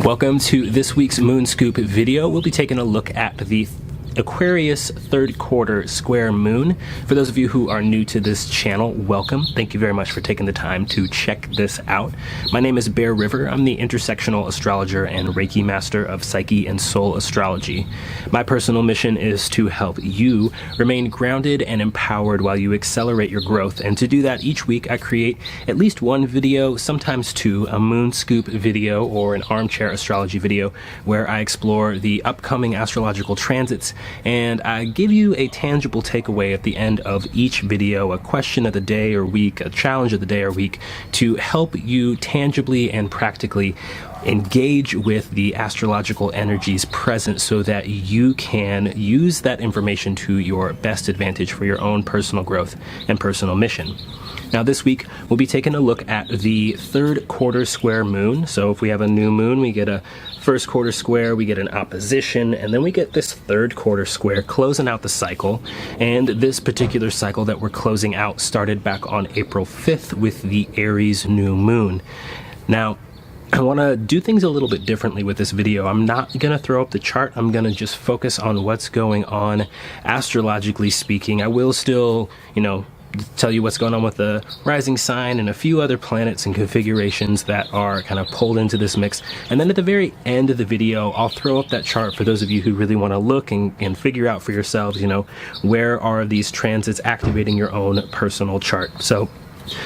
Welcome to this week's Moon Scoop video. We'll be taking a look at the Aquarius third quarter square moon. For those of you who are new to this channel, welcome. Thank you very much for taking the time to check this out. My name is Ryver. I'm the intersectional astrologer and Reiki master of Psyche and Soul astrology. My personal mission is to help you remain grounded and empowered while you accelerate your growth. And to do that, each week I create at least one video, sometimes two, a Moon Scoop video or an armchair astrology video, where I explore the upcoming astrological transits, and I give you a tangible takeaway at the end of each video, a question of the day or week, a challenge of the day or week, to help you tangibly and practically engage with the astrological energies present so that you can use that information to your best advantage for your own personal growth and personal mission. Now this week, we'll be taking a look at the third quarter square moon. So if we have a new moon, we get a first quarter square, we get an opposition, and then we get this third quarter square closing out the cycle. And this particular cycle that we're closing out started back on April 5th with the Aries new moon. Now, I want to do things a little bit differently with this video. I'm not going to throw up the chart. I'm going to just focus on what's going on astrologically speaking. I will still, tell you what's going on with the rising sign and a few other planets and configurations that are kind of pulled into this mix. And then at the very end of the video, I'll throw up that chart for those of you who really want to look and figure out for yourselves, where are these transits activating your own personal chart. So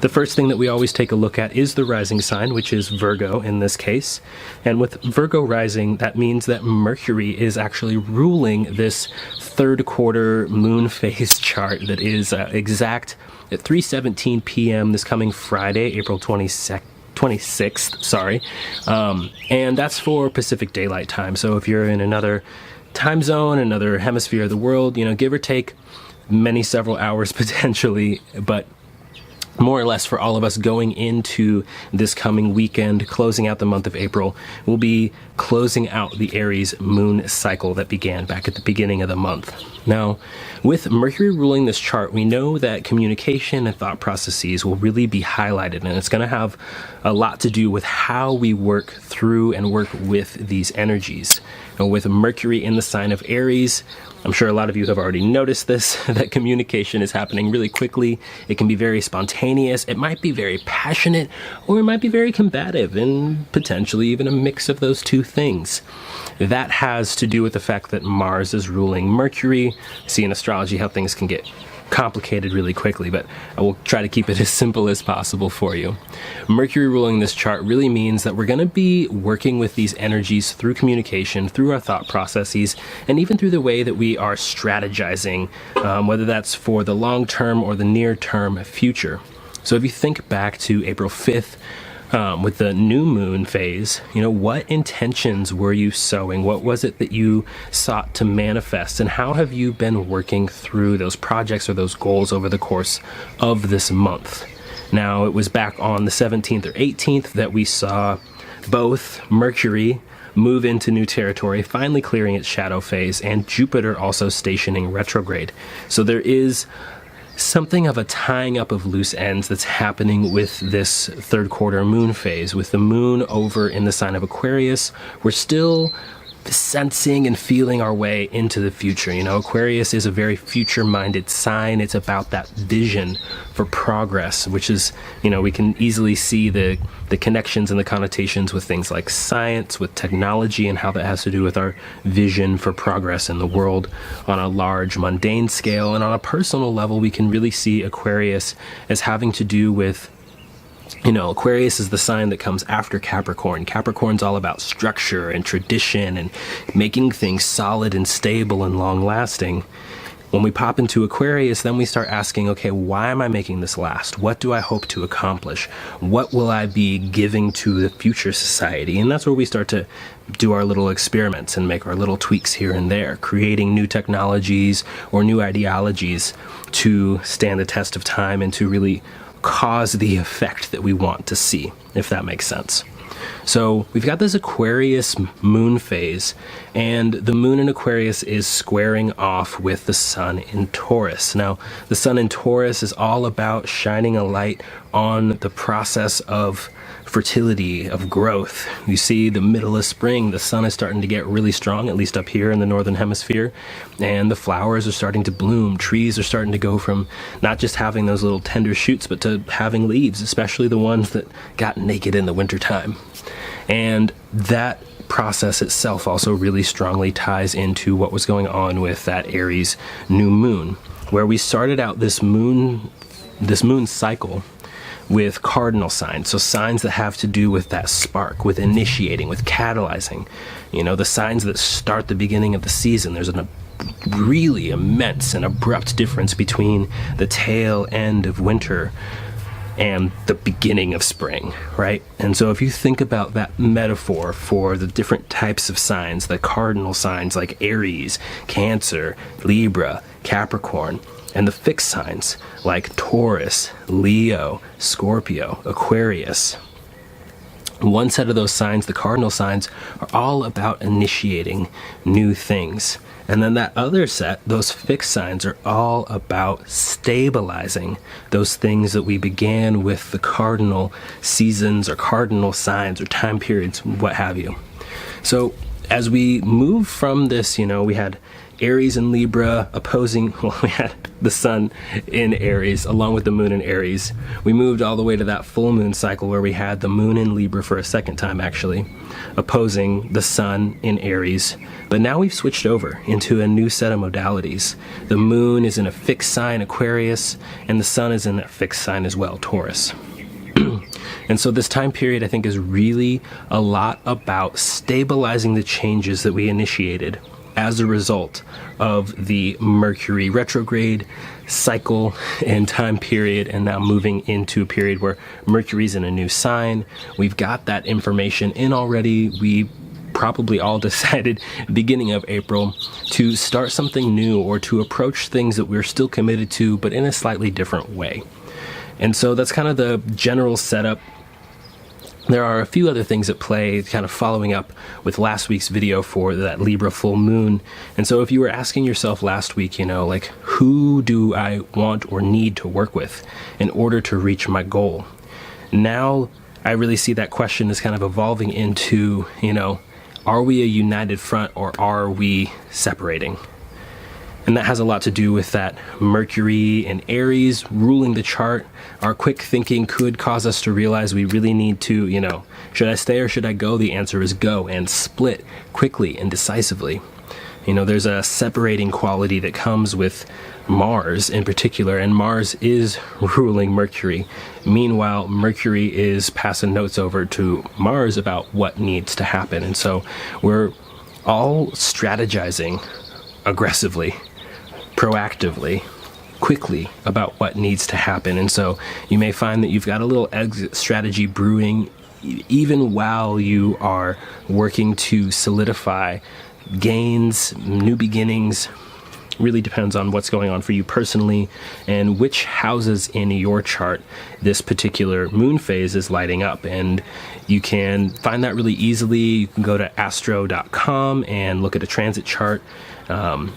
the first thing that we always take a look at is the rising sign, which is Virgo in this case. And with Virgo rising, that means that Mercury is actually ruling this third quarter moon phase chart that is exact at 3:17 p.m. this coming Friday, April 26th, sorry. And that's for Pacific Daylight Time. So if you're in another time zone, another hemisphere of the world, give or take several hours potentially, but more or less for all of us going into this coming weekend, closing out the month of April, we'll be closing out the Aries moon cycle that began back at the beginning of the month. Now, with Mercury ruling this chart, we know that communication and thought processes will really be highlighted, and it's going to have a lot to do with how we work through and work with these energies. Now, with Mercury in the sign of Aries, I'm sure a lot of you have already noticed this, that communication is happening really quickly. It can be very spontaneous, it might be very passionate, or it might be very combative, and potentially even a mix of those two things. That has to do with the fact that Mars is ruling Mercury. See in astrology how things can get complicated really quickly, but I will try to keep it as simple as possible for you. Mercury ruling this chart really means that we're going to be working with these energies through communication, through our thought processes, and even through the way that we are strategizing, whether that's for the long-term or the near-term future. So if you think back to April 5th, with the new moon phase, what intentions were you sowing? What was it that you sought to manifest? And how have you been working through those projects or those goals over the course of this month? Now, it was back on the 17th or 18th that we saw both Mercury move into new territory, finally clearing its shadow phase, and Jupiter also stationing retrograde. So there is something of a tying up of loose ends that's happening with this third quarter moon phase. With the moon over in the sign of Aquarius, we're still sensing and feeling our way into the future. Aquarius is a very future-minded sign. It's about that vision for progress, which is, we can easily see the connections and the connotations with things like science, with technology, and how that has to do with our vision for progress in the world on a large mundane scale. And on a personal level, we can really see Aquarius as having to do with Aquarius is the sign that comes after Capricorn. Capricorn's all about structure and tradition and making things solid and stable and long-lasting. When we pop into Aquarius, then we start asking, okay, why am I making this last? What do I hope to accomplish? What will I be giving to the future society? And that's where we start to do our little experiments and make our little tweaks here and there, creating new technologies or new ideologies to stand the test of time and to really cause the effect that we want to see, if that makes sense. So we've got this Aquarius moon phase, and the moon in Aquarius is squaring off with the sun in Taurus. Now, the sun in Taurus is all about shining a light on the process of fertility, of growth. You see the middle of spring, the sun is starting to get really strong, at least up here in the northern hemisphere, and the flowers are starting to bloom. Trees are starting to go from not just having those little tender shoots, but to having leaves, especially the ones that got naked in the wintertime. And that process itself also really strongly ties into what was going on with that Aries new moon, where we started out this moon cycle with cardinal signs, so signs that have to do with that spark, with initiating, with catalyzing, the signs that start the beginning of the season. There's a really immense and abrupt difference between the tail end of winter and the beginning of spring, right? And so if you think about that metaphor for the different types of signs, the cardinal signs like Aries, Cancer, Libra, Capricorn, and the fixed signs like Taurus, Leo, Scorpio, Aquarius. One set of those signs, the cardinal signs, are all about initiating new things. And then that other set, those fixed signs, are all about stabilizing those things that we began with the cardinal seasons or cardinal signs or time periods, what have you. So as we move from this, we had Aries and Libra opposing, we had the sun in Aries along with the moon in Aries. We moved all the way to that full moon cycle where we had the moon in Libra for a second time actually, opposing the sun in Aries. But now we've switched over into a new set of modalities. The moon is in a fixed sign, Aquarius, and the sun is in a fixed sign as well, Taurus. And so this time period, I think, is really a lot about stabilizing the changes that we initiated as a result of the Mercury retrograde cycle and time period, and now moving into a period where Mercury's in a new sign. We've got that information in already. We probably all decided beginning of April to start something new or to approach things that we're still committed to, but in a slightly different way. And so that's kind of the general setup. There are a few other things at play, kind of following up with last week's video for that Libra full moon. And so if you were asking yourself last week, who do I want or need to work with in order to reach my goal? Now I really see that question as kind of evolving into, are we a united front or are we separating? And that has a lot to do with that Mercury and Aries ruling the chart. Our quick thinking could cause us to realize we really need to, should I stay or should I go? The answer is go, and split quickly and decisively. There's a separating quality that comes with Mars in particular, and Mars is ruling Mercury. Meanwhile, Mercury is passing notes over to Mars about what needs to happen. And so we're all strategizing aggressively, proactively, quickly about what needs to happen. And so you may find that you've got a little exit strategy brewing even while you are working to solidify gains, new beginnings. Really depends on what's going on for you personally and which houses in your chart this particular moon phase is lighting up. And you can find that really easily. You can go to astro.com and look at a transit chart.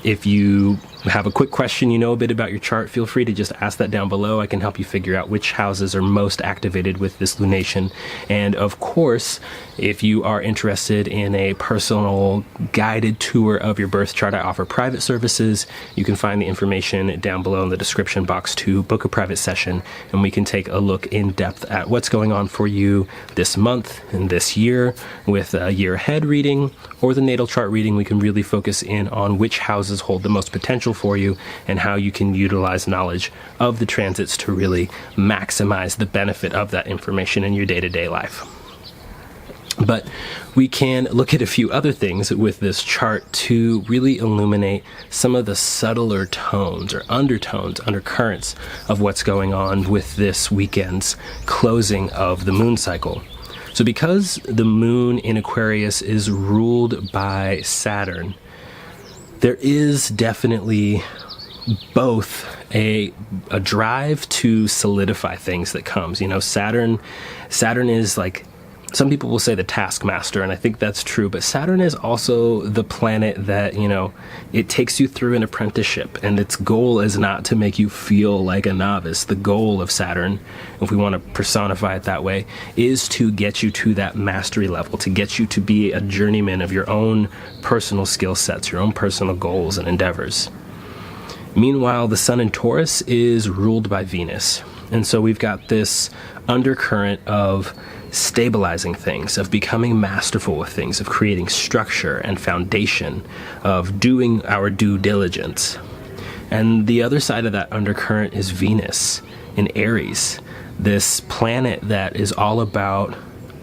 If you have a quick question, a bit about your chart, feel free to just ask that down below. I can help you figure out which houses are most activated with this lunation. And of course, if you are interested in a personal guided tour of your birth chart, I offer private services. You can find the information down below in the description box to book a private session, and we can take a look in depth at what's going on for you this month and this year with a year ahead reading or the natal chart reading. We can really focus in on which houses hold the most potential for you and how you can utilize knowledge of the transits to really maximize the benefit of that information in your day-to-day life. But we can look at a few other things with this chart to really illuminate some of the subtler tones or undertones, undercurrents of what's going on with this weekend's closing of the moon cycle. So because the moon in Aquarius is ruled by Saturn, there is definitely both a drive to solidify things that comes. Saturn is like some people will say the taskmaster, and I think that's true, but Saturn is also the planet that, it takes you through an apprenticeship, and its goal is not to make you feel like a novice. The goal of Saturn, if we want to personify it that way, is to get you to that mastery level, to get you to be a journeyman of your own personal skill sets, your own personal goals and endeavors. Meanwhile, the Sun in Taurus is ruled by Venus, and so we've got this undercurrent of stabilizing things, of becoming masterful with things, of creating structure and foundation, of doing our due diligence. And the other side of that undercurrent is Venus in Aries, this planet that is all about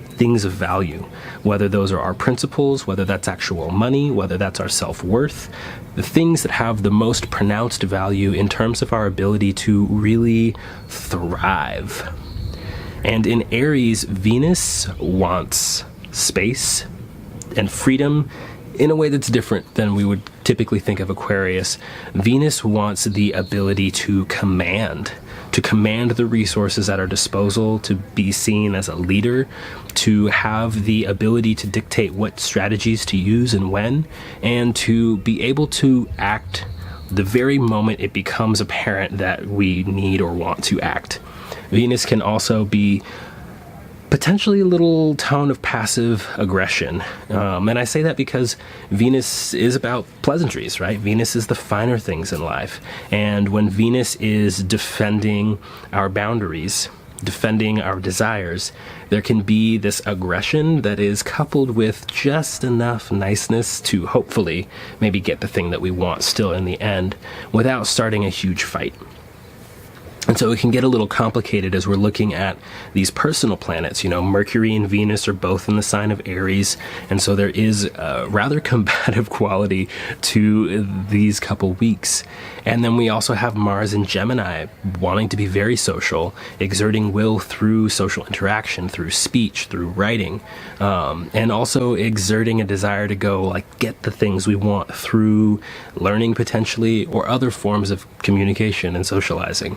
things of value, whether those are our principles, whether that's actual money, whether that's our self-worth, the things that have the most pronounced value in terms of our ability to really thrive. And in Aries, Venus wants space and freedom in a way that's different than we would typically think of Aquarius. Venus wants the ability to command the resources at our disposal, to be seen as a leader, to have the ability to dictate what strategies to use and when, and to be able to act the very moment it becomes apparent that we need or want to act. Venus can also be potentially a little tone of passive aggression. And I say that because Venus is about pleasantries, right? Venus is the finer things in life. And when Venus is defending our boundaries, defending our desires, there can be this aggression that is coupled with just enough niceness to hopefully maybe get the thing that we want still in the end without starting a huge fight. And so it can get a little complicated as we're looking at these personal planets. Mercury and Venus are both in the sign of Aries, and so there is a rather combative quality to these couple weeks. And then we also have Mars in Gemini, wanting to be very social, exerting will through social interaction, through speech, through writing, and also exerting a desire to go get the things we want through learning potentially, or other forms of communication and socializing.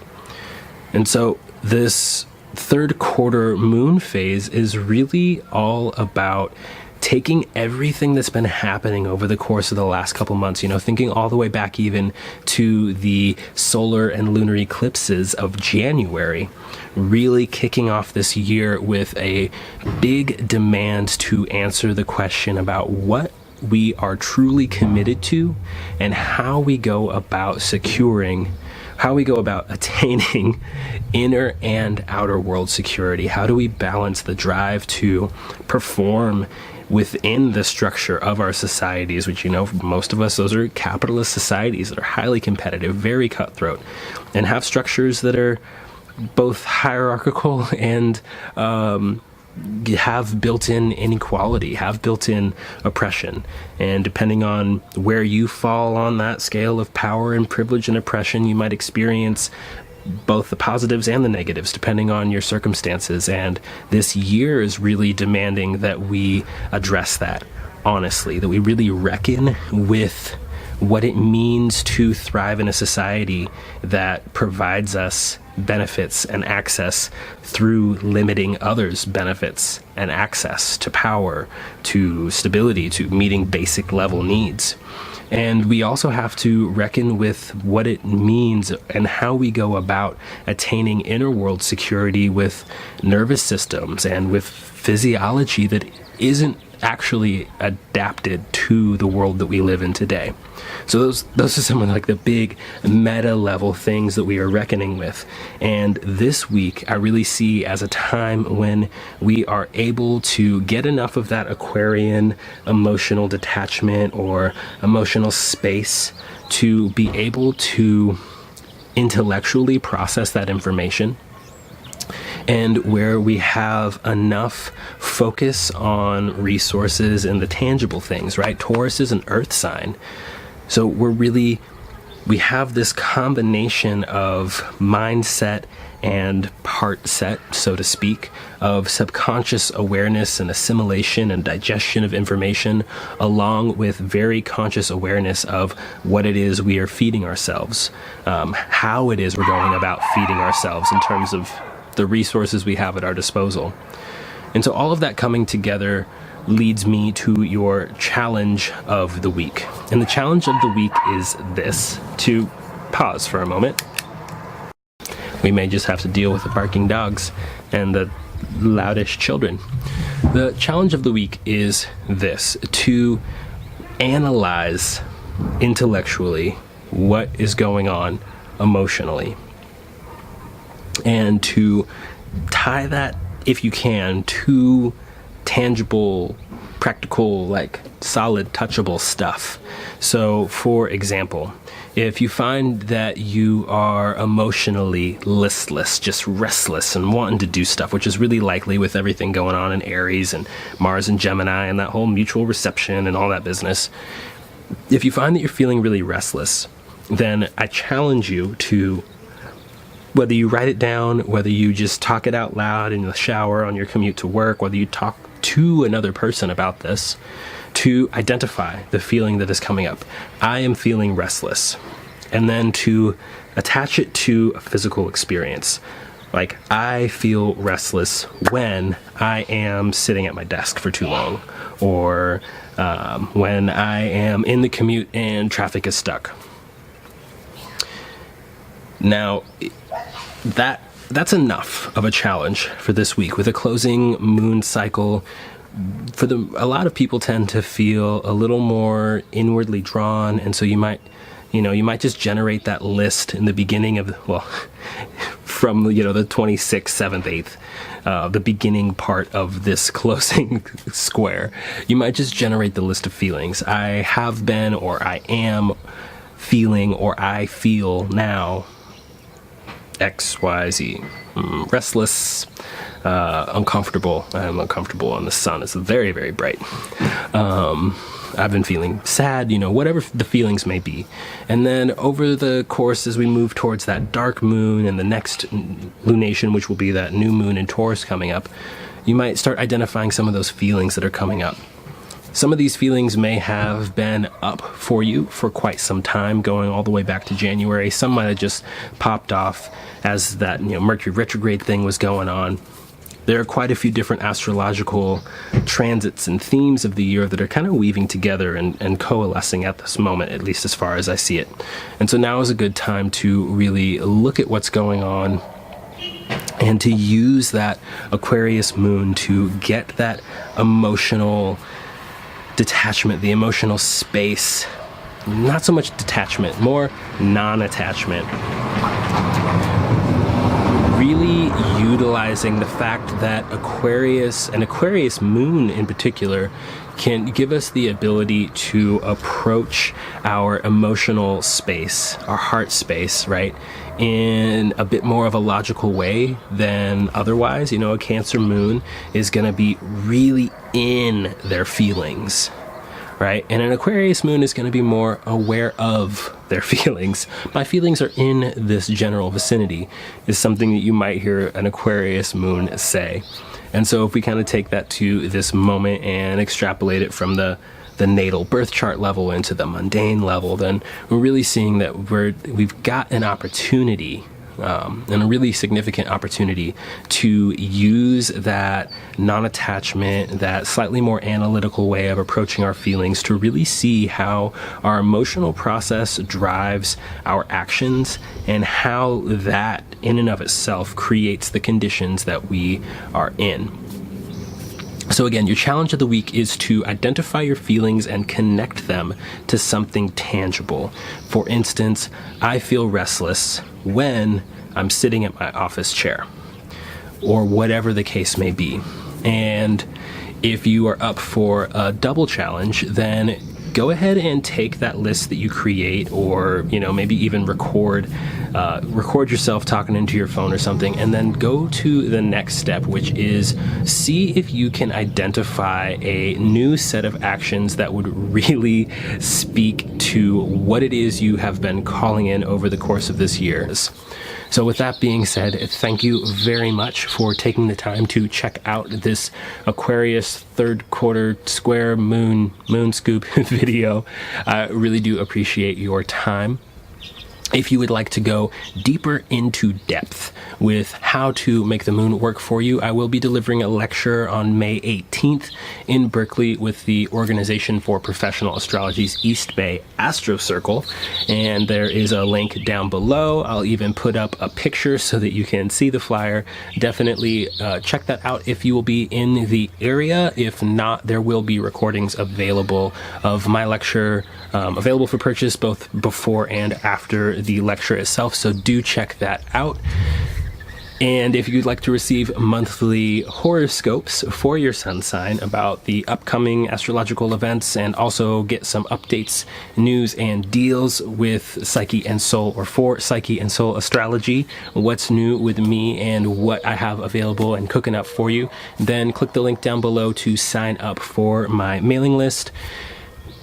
And so this third quarter moon phase is really all about taking everything that's been happening over the course of the last couple months, thinking all the way back even to the solar and lunar eclipses of January, really kicking off this year with a big demand to answer the question about what we are truly committed to and how we go about attaining inner and outer world security. How do we balance the drive to perform within the structure of our societies, which, most of us, those are capitalist societies that are highly competitive, very cutthroat, and have structures that are both hierarchical and have built-in inequality, have built-in oppression. And depending on where you fall on that scale of power and privilege and oppression, you might experience both the positives and the negatives, depending on your circumstances. And this year is really demanding that we address that honestly, that we really reckon with what it means to thrive in a society that provides us benefits and access through limiting others' benefits and access to power, to stability, to meeting basic level needs. And we also have to reckon with what it means and how we go about attaining inner world security with nervous systems and with physiology that isn't actually adapted to the world that we live in today. So those are some of the big meta level things that we are reckoning with. And this week I really see as a time when we are able to get enough of that Aquarian emotional detachment or emotional space to be able to intellectually process that information, and where we have enough focus on resources and the tangible things, right? Taurus is an earth sign. So we have this combination of mindset and part set, so to speak, of subconscious awareness and assimilation and digestion of information, along with very conscious awareness of what it is we are feeding ourselves, how it is we're going about feeding ourselves in terms of the resources we have at our disposal. And so all of that coming together leads me to your challenge of the week. And the challenge of the week is this, to pause for a moment. We may just have to deal with the barking dogs and the loudish children. The challenge of the week is this, to analyze intellectually what is going on emotionally, and to tie that, if you can, to tangible, practical, like solid, touchable stuff. So, for example, if you find that you are emotionally listless, just restless and wanting to do stuff, which is really likely with everything going on in Aries and Mars and Gemini and that whole mutual reception and all that business, if you find that you're feeling really restless, then I challenge you to, whether you write it down, whether you just talk it out loud in the shower on your commute to work, whether you talk to another person about this, to identify the feeling that is coming up. I am feeling restless. And then to attach it to a physical experience. Like, I feel restless when I am sitting at my desk for too long, or when I am in the commute and traffic is stuck. Now, that's enough of a challenge for this week. With a closing moon cycle, a lot of people tend to feel a little more inwardly drawn, and so you might just generate that list in the beginning of, from the 26th, 7th, 8th, the beginning part of this closing square. You might just generate the list of feelings. I have been, or I am feeling, or I feel now X, Y, Z. Restless, uncomfortable. I'm uncomfortable, and the sun is very, very bright. I've been feeling sad, whatever the feelings may be. And then over the course, as we move towards that dark moon and the next lunation, which will be that new moon in Taurus coming up, you might start identifying some of those feelings that are coming up. Some of these feelings may have been up for you for quite some time, going all the way back to January. Some might have just popped off as that Mercury retrograde thing was going on. There are quite a few different astrological transits and themes of the year that are kind of weaving together and coalescing at this moment, at least as far as I see it. And so now is a good time to really look at what's going on and to use that Aquarius moon to get that emotional detachment, the emotional space. Not so much detachment, more non-attachment. Really utilizing the fact that Aquarius, and Aquarius moon in particular, can give us the ability to approach our emotional space, our heart space, right, in a bit more of a logical way than otherwise. A Cancer moon is going to be really in their feelings, right? And an Aquarius moon is going to be more aware of their feelings. My feelings are in this general vicinity is something that you might hear an Aquarius moon say. And so if we kind of take that to this moment and extrapolate it from the natal birth chart level into the mundane level, then we're really seeing that we've got an opportunity, and a really significant opportunity to use that non-attachment, that slightly more analytical way of approaching our feelings to really see how our emotional process drives our actions and how that in and of itself creates the conditions that we are in. So again, your challenge of the week is to identify your feelings and connect them to something tangible. For instance, I feel restless when I'm sitting at my office chair, or whatever the case may be. And if you are up for a double challenge, then go ahead and take that list that you create, or maybe even record yourself talking into your phone or something, and then go to the next step, which is see if you can identify a new set of actions that would really speak to what it is you have been calling in over the course of this year. So with that being said, thank you very much for taking the time to check out this Aquarius third quarter square moon scoop video. I really do appreciate your time. If you would like to go deeper into depth with how to make the moon work for you, I will be delivering a lecture on May 18th in Berkeley with the Organization for Professional Astrology's East Bay Astro Circle, and there is a link down below. I'll even put up a picture so that you can see the flyer. Definitely check that out if you will be in the area. If not, there will be recordings available of my lecture, available for purchase both before and after the lecture itself, so do check that out. And if you'd like to receive monthly horoscopes for your sun sign about the upcoming astrological events, and also get some updates, news, and deals with Psyche and Soul, or for Psyche and Soul astrology, what's new with me and what I have available and cooking up for you, then click the link down below to sign up for my mailing list.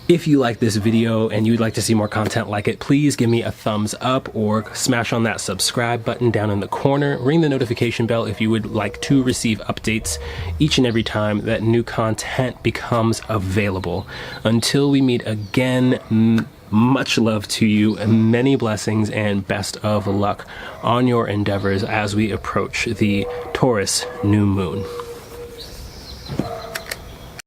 If you like this video and you'd like to see more content like it, please give me a thumbs up or smash on that subscribe button down in the corner. Ring the notification bell if you would like to receive updates each and every time that new content becomes available. Until we meet again, much love to you, many blessings, and best of luck on your endeavors as we approach the Taurus new moon.